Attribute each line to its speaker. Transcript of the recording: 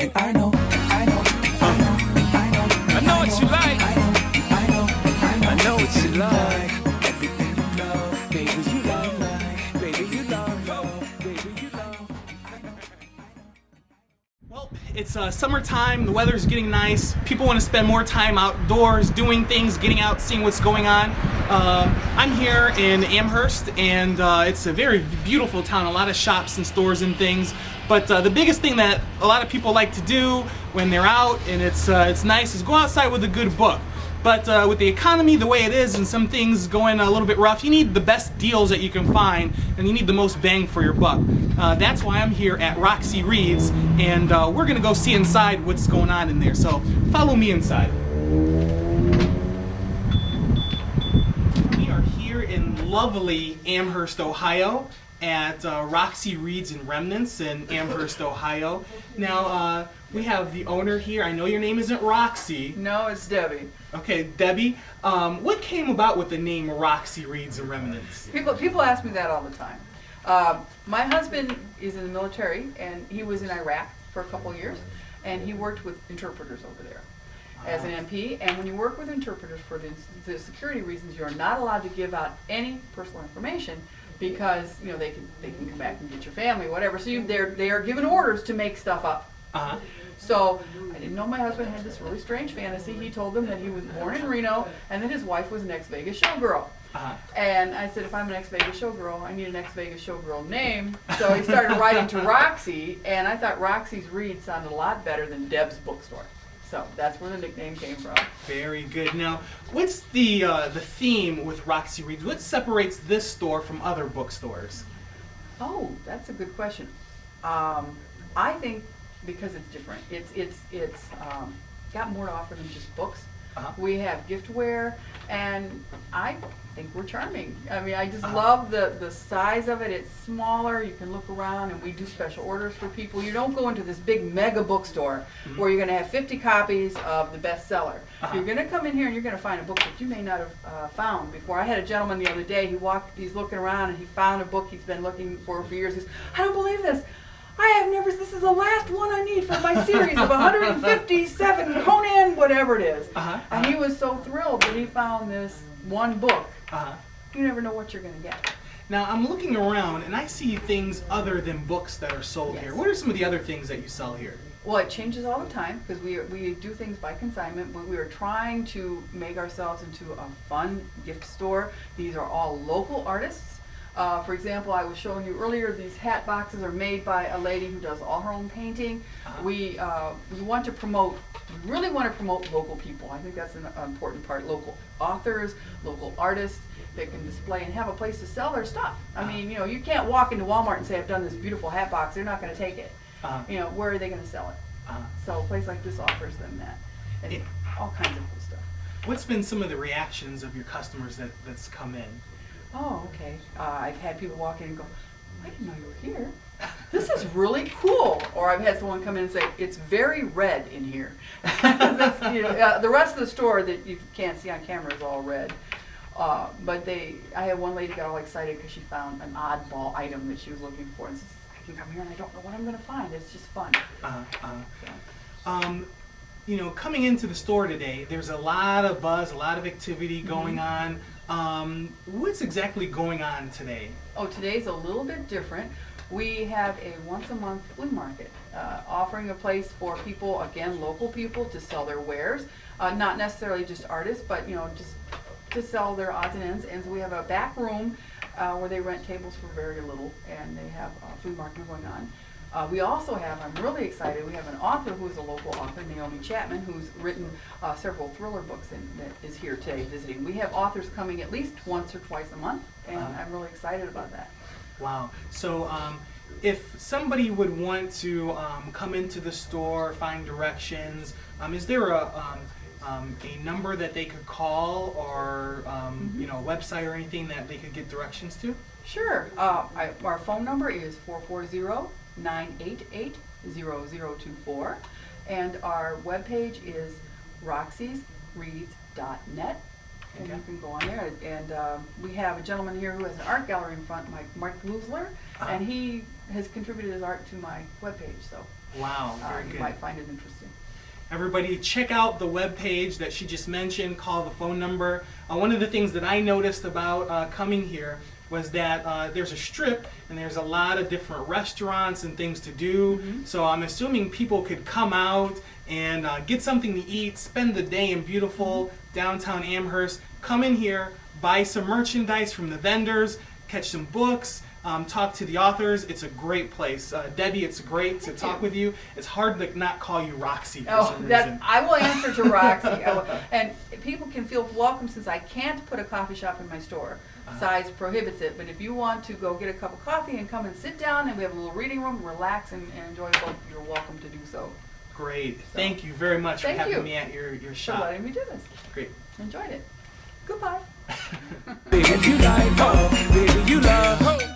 Speaker 1: And I know what you like. I know what you like. Everything you love, baby, you love, baby, you love, baby, you love.
Speaker 2: Well, it's summertime, the weather's getting nice, people want to spend more time outdoors, doing things, getting out, seeing what's going on. I'm here in Amherst, and it's a very beautiful town, a lot of shops and stores and things, but the biggest thing that a lot of people like to do when they're out and it's nice is go outside with a good book. But with the economy the way it is and some things going a little bit rough, you need the best deals that you can find, and you need the most bang for your buck. That's why I'm here at Roxy Reads, and we're going to go see inside what's going on in there. So follow me inside. We are here in lovely Amherst, Ohio, at Roxy Reads and Remnants in Amherst, Ohio. Now, we have the owner here. I know your name isn't Roxy.
Speaker 3: No, it's Debbie.
Speaker 2: Okay, Debbie, what came about with the name Roxy Reads and Remnants?
Speaker 3: People ask me that all the time. My husband is in the military, and he was in Iraq for a couple years, and he worked with interpreters over there as an MP. And when you work with interpreters for the security reasons, you're not allowed to give out any personal information because they can come back and get your family, whatever. So they are given orders to make stuff up. So I didn't know my husband had this really strange fantasy. He told them that he was born in Reno and that his wife was an ex-Vegas showgirl. And I said, if I'm an ex-Vegas showgirl, I need an ex-Vegas showgirl name. So he started writing to Roxy, and I thought Roxy's Read sounded a lot better than Deb's bookstore. So that's where the nickname came from.
Speaker 2: Very good. Now, what's the theme with Roxy Reads? What separates this store from other bookstores?
Speaker 3: Oh, that's a good question. I think because it's different. It's got more to offer than just books. We have giftware, and I think we're charming. I mean, I just love the size of it. It's smaller. You can look around, and we do special orders for people. You don't go into this big mega bookstore where you're going to have 50 copies of the bestseller. You're going to come in here, and you're going to find a book that you may not have found before. I had a gentleman the other day. He's looking around, and he found a book he's been looking for years. He says, I don't believe this. This is the last one I need for my series of 157 Conan, whatever it is. And he was so thrilled that he found this one book. You never know what you're going to get.
Speaker 2: Now, I'm looking around, and I see things other than books that are sold here. What are some of the other things that you sell here?
Speaker 3: Well, it changes all the time because we do things by consignment, but we are trying to make ourselves into a fun gift store. These are all local artists. For example, I was showing you earlier, these hat boxes are made by a lady who does all her own painting. We really want to promote local people. I think that's an important part. Local authors, local artists that can display and have a place to sell their stuff. I mean, you can't walk into Walmart and say, I've done this beautiful hat box. They're not going to take it. Where are they going to sell it? So a place like this offers them that. And all kinds of cool stuff.
Speaker 2: What's been some of the reactions of your customers that's come in?
Speaker 3: Oh, okay. I've had people walk in and go, I didn't know you were here. This is really cool. Or I've had someone come in and say, it's very red in here. The rest of the store that you can't see on camera is all red. But I had one lady got all excited because she found an oddball item that she was looking for. And says, I can come here and I don't know what I'm going to find. It's just fun.
Speaker 2: Coming into the store today, there's a lot of buzz, a lot of activity going on. What's exactly going on today?
Speaker 3: Oh, today's a little bit different. We have a once-a-month flea market, offering a place for people, again, local people, to sell their wares. Not necessarily just artists, but just to sell their odds and ends. And so we have a back room where they rent tables for very little, and they have a flea market going on. We also have, I'm really excited, we have an author who is a local author, Naomi Chapman, who's written several thriller books and that is here today visiting. We have authors coming at least once or twice a month, and I'm really excited about that.
Speaker 2: Wow. So if somebody would want to come into the store, find directions, is there a number that they could call or a website or anything that they could get directions to?
Speaker 3: Sure. Our phone number is 440-988-0024, and our webpage is roxysreads.net. And you can go on there. And we have a gentleman here who has an art gallery in front, Mike Lusler, and he has contributed his art to my webpage, so
Speaker 2: Wow, very
Speaker 3: you
Speaker 2: good.
Speaker 3: might find it interesting.
Speaker 2: Everybody, check out the webpage that she just mentioned. Call the phone number. One of the things that I noticed about coming here was that there's a strip and there's a lot of different restaurants and things to do. So I'm assuming people could come out and get something to eat, spend the day in beautiful downtown Amherst, come in here, buy some merchandise from the vendors, catch some books, talk to the authors. It's a great place. Debbie, it's great to talk with you. It's hard to not call you Roxy for some reason.
Speaker 3: I will answer to Roxy. And people can feel welcome since I can't put a coffee shop in my store. Size prohibits it. But if you want to go get a cup of coffee and come and sit down, and we have a little reading room, relax and enjoy the book, you're welcome to do so.
Speaker 2: Great. Thank you very much for having me at your
Speaker 3: For
Speaker 2: shop.
Speaker 3: letting me do this.
Speaker 2: Great.
Speaker 3: Enjoyed it. Goodbye.
Speaker 1: Baby, you like, oh, baby, you love.